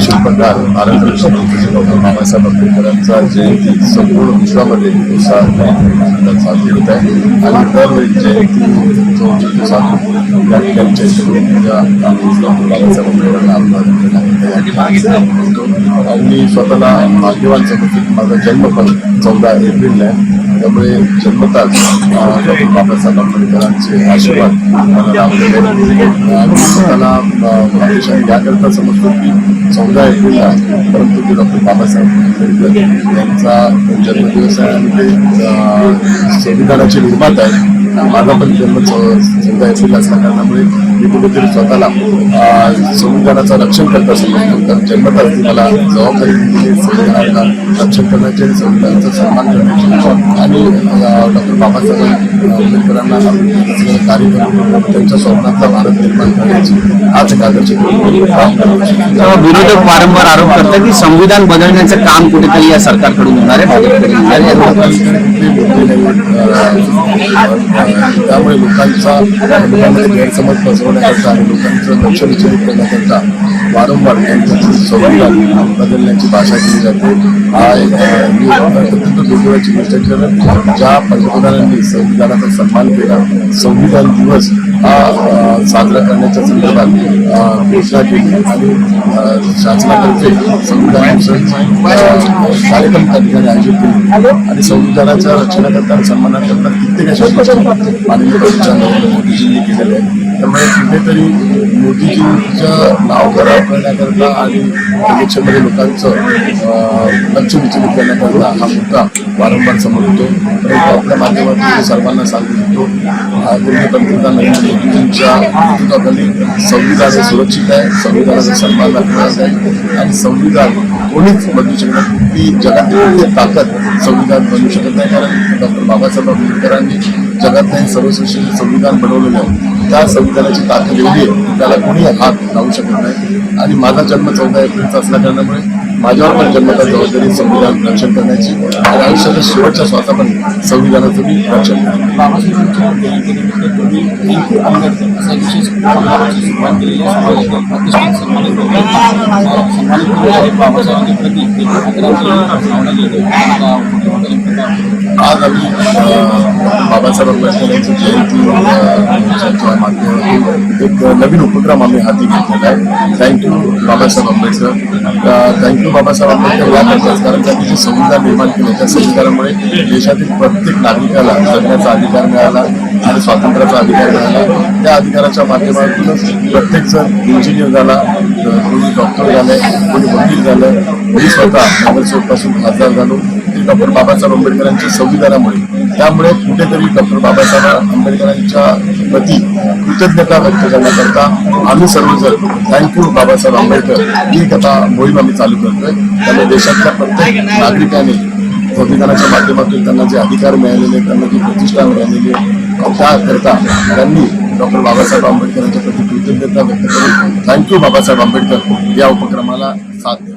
शिल्पकार भारतरत्न डॉक्टर बाबासाहेब आंबेडकरांचा जयंती संपूर्ण विश्वामध्ये उत्साहात साजरी होत आहे आणि दरवेळी जयंती जो साजरी या ठिकाणी चैत्यभूमीच्या डॉक्टर बाबासाहेब आंबेडकरांना अभिवादन मी स्वतःला भाग्यवान समजतो की माझा जन्म पण 14 एप्रिलला आहे. त्यामुळे जन्मताच डॉक्टर बाबासाहेब आंबेडकरांचे आशीर्वाद मला लाभलेले आहेत. स्वतःला भाग्यशाली याकरता समजतो की 14 एप्रिलला परंतु ते डॉक्टर बाबासाहेब आंबेडकर यांचा जन्मदिवस आहे आणि ते संविधानाचे निर्माता आहेत. माझा पण जन्म 14 एप्रिल असल्या कारणामुळे मी कुठेतरी स्वतःला संविधानाचं रक्षण करत असतो. तर जन्मताच ती मला जबाबदारी दिली संविधानाला रक्षण करण्याची आणि संविधानाचा सन्मान करण्याची आणि डॉक्टर बाबासाहेब आंबेडकरांना कार्य करून त्यांच्या स्वप्नातला भारत निर्माण करण्याची आज एक आदर्श विरोधक वारंवार आरोप करतात की संविधान बदलण्याचं काम कुठेतरी या सरकारकडून होणार आहे. त्यामुळे लोकांचा गैरसमज पसरवण्याकरता आणि लोकांचं लक्ष विचलित करण्याकरता वारंवार त्यांचं संविधान बदलण्याची भाषा केली जाते. हा अत्यंत दुर्दैवाची गोष्ट आहे. ज्या पंतप्रधानांनी संविधानाचा सन्मान केला, संविधान दिवस हा साजरा करण्याच्या संदर्भात घोषणा केली आणि शासनातर्फे संविधान कार्यक्रम त्या ठिकाणी आयोजित केले आणि संविधानाच्या रक्षणाकरता आणि सन्मानाकरता कित्येक अशा गोष्टी माननीय पंतप्रधान मोदीजींनी केलेल्या आहेत. त्यामुळे कुठेतरी मोदीजींचं नाव खराब करण्याकरता आणि इलेक्शनमध्ये लोकांचं लक्ष विचलित करण्याकरता हा मुद्दा वारंवार समोर होतो. परंतु आपल्या माध्यमातून सर्वांना सांगू इच्छितो आदरणीय पंतप्रधान नरेंद्र मोदींच्या नेतृत्वाखाली संविधान हे सुरक्षित आहे, संविधानाचा सन्मान राखण्याचा आहे आणि संविधान कोणीच बदलू शकत नाही. ती जगातील ताकद संविधान बनवू शकत नाही. कारण डॉक्टर बाबासाहेब आंबेडकरांनी जगातलं सर्वश्रेष्ठ संविधान बनवलेलं आहे. त्या संविधानाची ताकद एवढी आहे त्याला कोणी हात लावू शकत नाही आणि माझा जन्म 14 एप्रिलचा असल्या कारणामुळे माझ्यावर पण जन्मता जबाबदारी संविधान रक्षण करण्याची आणि आयुष्याच्या शेवटच्या श्वासा पण संविधानाचं मी रक्षण करतो. आज आम्ही बाबासाहेब आंबेडकर यांची जयंती माध्यमातून एक नवीन उपक्रम आम्ही हाती घेतलेला आहे. थँक्यू बाबासाहेब आंबेडकर. थँक्यू बाबासाहेब आंबेडकर याकरताच कारण त्यांनी जे संविधान निर्माण केलं त्या संविधानामुळे देशातील प्रत्येक नागरिकाला जगण्याचा अधिकार मिळाला आणि स्वातंत्र्याचा अधिकार मिळाला. त्या अधिकाराच्या माध्यमातूनच प्रत्येक जण इंजिनियर झाला, कोणी डॉक्टर झाले, कोणी वकील झालं. मी स्वतः नगरसेवकपासून खासदार झालो ते डॉक्टर बाबासाहेब आंबेडकरांच्या संविधानामुळे. त्यामुळे कुठेतरी डॉक्टर बाबासाहेब आंबेडकरांच्या प्रती कृतज्ञता व्यक्त करण्याकरता आम्ही सर्वजण थँक्यू बाबासाहेब आंबेडकर ही एक आता मोहीम आम्ही चालू करतोय. त्यामुळे देशातल्या प्रत्येक नागरिकाने संविधानाच्या माध्यमातून त्यांना जे अधिकार मिळालेले, त्यांना जी प्रतिष्ठा मिळालेली आहे त्याकरता त्यांनी डॉक्टर बाबासाहेब आंबेडकरांच्या प्रती कृतज्ञता व्यक्त करून थँक्यू बाबासाहेब आंबेडकर या उपक्रमाला साथ द्या.